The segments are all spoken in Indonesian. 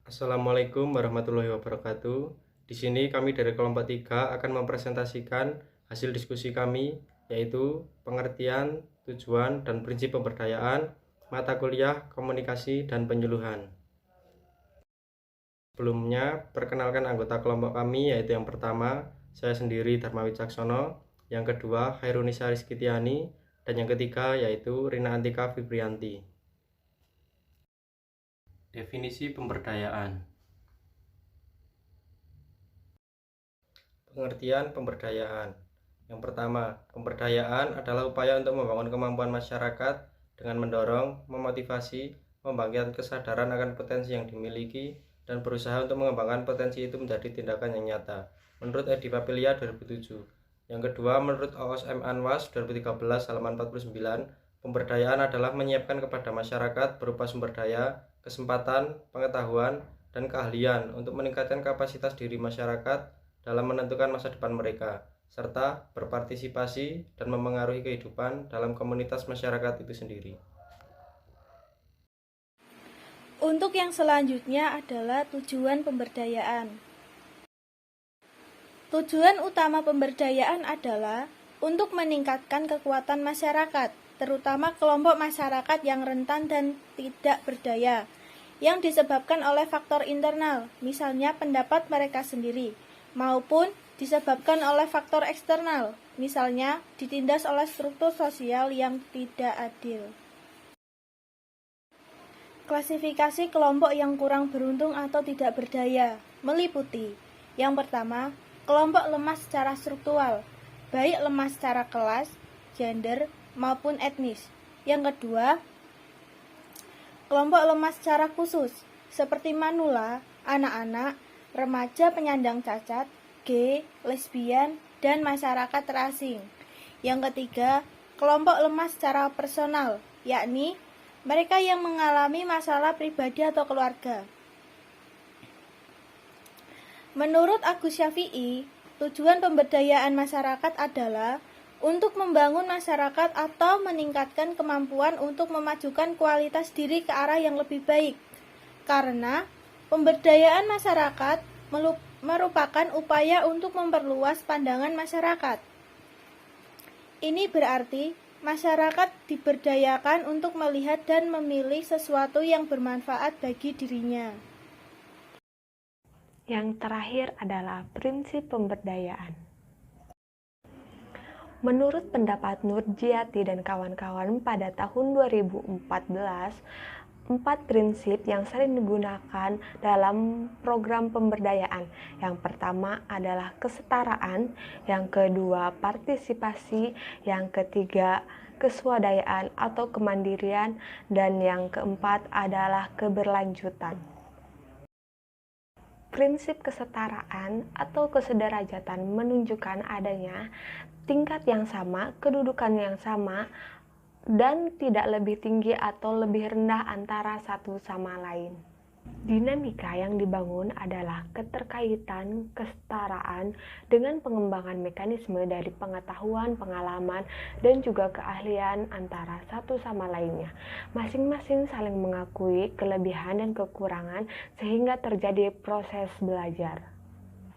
Assalamualaikum warahmatullahi wabarakatuh. Di sini kami dari kelompok 3 akan mempresentasikan hasil diskusi kami, yaitu pengertian, tujuan, dan prinsip pemberdayaan, mata kuliah, komunikasi, dan penyuluhan. Sebelumnya, perkenalkan anggota kelompok kami, yaitu yang pertama, saya sendiri Dharma Wicaksono, yang kedua, Hairunisa Rizkytiani, dan yang ketiga, yaitu Rina Antika Fibrianti. Definisi pemberdayaan. Pengertian pemberdayaan. Yang pertama, pemberdayaan adalah upaya untuk membangun kemampuan masyarakat dengan mendorong, memotivasi, membangkitkan kesadaran akan potensi yang dimiliki, dan berusaha untuk mengembangkan potensi itu menjadi tindakan yang nyata. Menurut Edi Papilia 2007. Yang kedua, menurut OSM Anwas 2013 halaman 49, pemberdayaan adalah menyiapkan kepada masyarakat berupa sumber daya, kesempatan, pengetahuan, dan keahlian untuk meningkatkan kapasitas diri masyarakat dalam menentukan masa depan mereka, serta berpartisipasi dan memengaruhi kehidupan dalam komunitas masyarakat itu sendiri. Untuk yang selanjutnya adalah tujuan pemberdayaan. Tujuan utama pemberdayaan adalah untuk meningkatkan kekuatan masyarakat, terutama kelompok masyarakat yang rentan dan tidak berdaya, yang disebabkan oleh faktor internal, misalnya pendapat mereka sendiri, maupun disebabkan oleh faktor eksternal, misalnya ditindas oleh struktur sosial yang tidak adil. Klasifikasi kelompok yang kurang beruntung atau tidak berdaya meliputi: yang pertama, kelompok lemah secara struktural, baik lemah secara kelas, gender, maupun etnis. Yang kedua, kelompok lemah secara khusus, seperti manula, anak-anak, remaja penyandang cacat, gay, lesbian, dan masyarakat terasing. Yang ketiga, kelompok lemah secara personal, yakni mereka yang mengalami masalah pribadi atau keluarga. Menurut Agus Syafi'i, tujuan pemberdayaan masyarakat adalah untuk membangun masyarakat atau meningkatkan kemampuan untuk memajukan kualitas diri ke arah yang lebih baik. Karena pemberdayaan masyarakat merupakan upaya untuk memperluas pandangan masyarakat. Ini berarti masyarakat diberdayakan untuk melihat dan memilih sesuatu yang bermanfaat bagi dirinya. Yang terakhir adalah prinsip pemberdayaan. Menurut pendapat Nurjiati dan kawan-kawan pada tahun 2014, 4 prinsip yang sering digunakan dalam program pemberdayaan. Yang pertama adalah kesetaraan, yang kedua partisipasi, yang ketiga keswadayaan atau kemandirian, dan yang keempat adalah keberlanjutan. Prinsip kesetaraan atau kesederajatan menunjukkan adanya tingkat yang sama, kedudukan yang sama, dan tidak lebih tinggi atau lebih rendah antara satu sama lain. Dinamika yang dibangun adalah keterkaitan kesetaraan dengan pengembangan mekanisme dari pengetahuan, pengalaman, dan juga keahlian antara satu sama lainnya. Masing-masing saling mengakui kelebihan dan kekurangan sehingga terjadi proses belajar.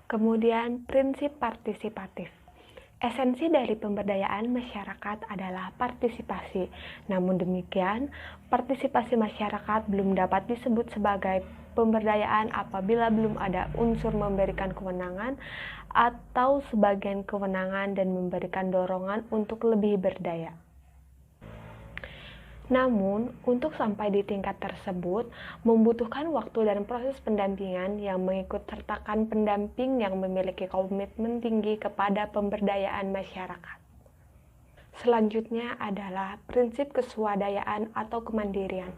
Kemudian prinsip partisipatif. Esensi dari pemberdayaan masyarakat adalah partisipasi. Namun demikian, partisipasi masyarakat belum dapat disebut sebagai pemberdayaan apabila belum ada unsur memberikan kewenangan atau sebagian kewenangan dan memberikan dorongan untuk lebih berdaya. Namun, untuk sampai di tingkat tersebut, membutuhkan waktu dan proses pendampingan yang mengikut sertakan pendamping yang memiliki komitmen tinggi kepada pemberdayaan masyarakat. Selanjutnya adalah prinsip keswadayaan atau kemandirian.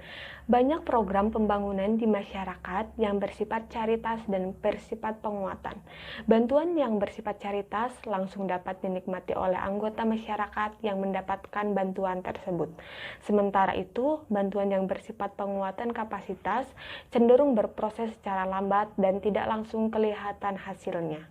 Banyak program pembangunan di masyarakat yang bersifat caritas dan bersifat penguatan. Bantuan yang bersifat caritas langsung dapat dinikmati oleh anggota masyarakat yang mendapatkan bantuan tersebut. Sementara itu, bantuan yang bersifat penguatan kapasitas cenderung berproses secara lambat dan tidak langsung kelihatan hasilnya.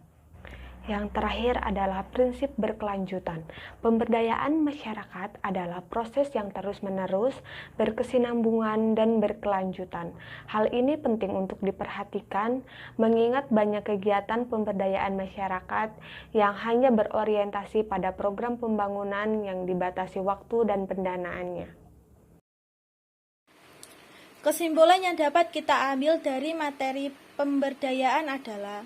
Yang terakhir adalah prinsip berkelanjutan. Pemberdayaan masyarakat adalah proses yang terus-menerus, berkesinambungan, dan berkelanjutan. Hal ini penting untuk diperhatikan, mengingat banyak kegiatan pemberdayaan masyarakat yang hanya berorientasi pada program pembangunan yang dibatasi waktu dan pendanaannya. Kesimpulan yang dapat kita ambil dari materi pemberdayaan adalah: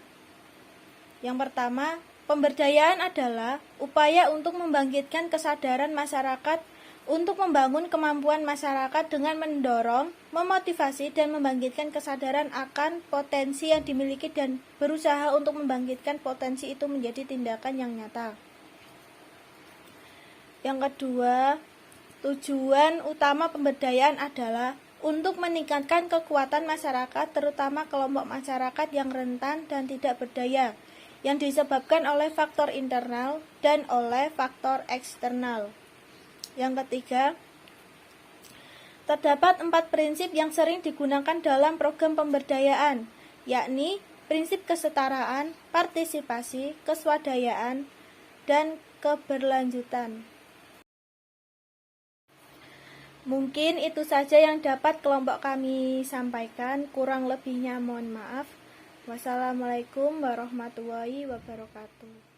yang pertama, pemberdayaan adalah upaya untuk membangkitkan kesadaran masyarakat untuk membangun kemampuan masyarakat dengan mendorong, memotivasi, dan membangkitkan kesadaran akan potensi yang dimiliki dan berusaha untuk membangkitkan potensi itu menjadi tindakan yang nyata. Yang kedua, tujuan utama pemberdayaan adalah untuk meningkatkan kekuatan masyarakat, terutama kelompok masyarakat yang rentan dan tidak berdaya, yang disebabkan oleh faktor internal dan oleh faktor eksternal. Yang ketiga, terdapat 4 prinsip yang sering digunakan dalam program pemberdayaan, yakni prinsip kesetaraan, partisipasi, keswadayaan, dan keberlanjutan. Mungkin itu saja yang dapat kelompok kami sampaikan, kurang lebihnya mohon maaf. Wassalamualaikum warahmatullahi wabarakatuh.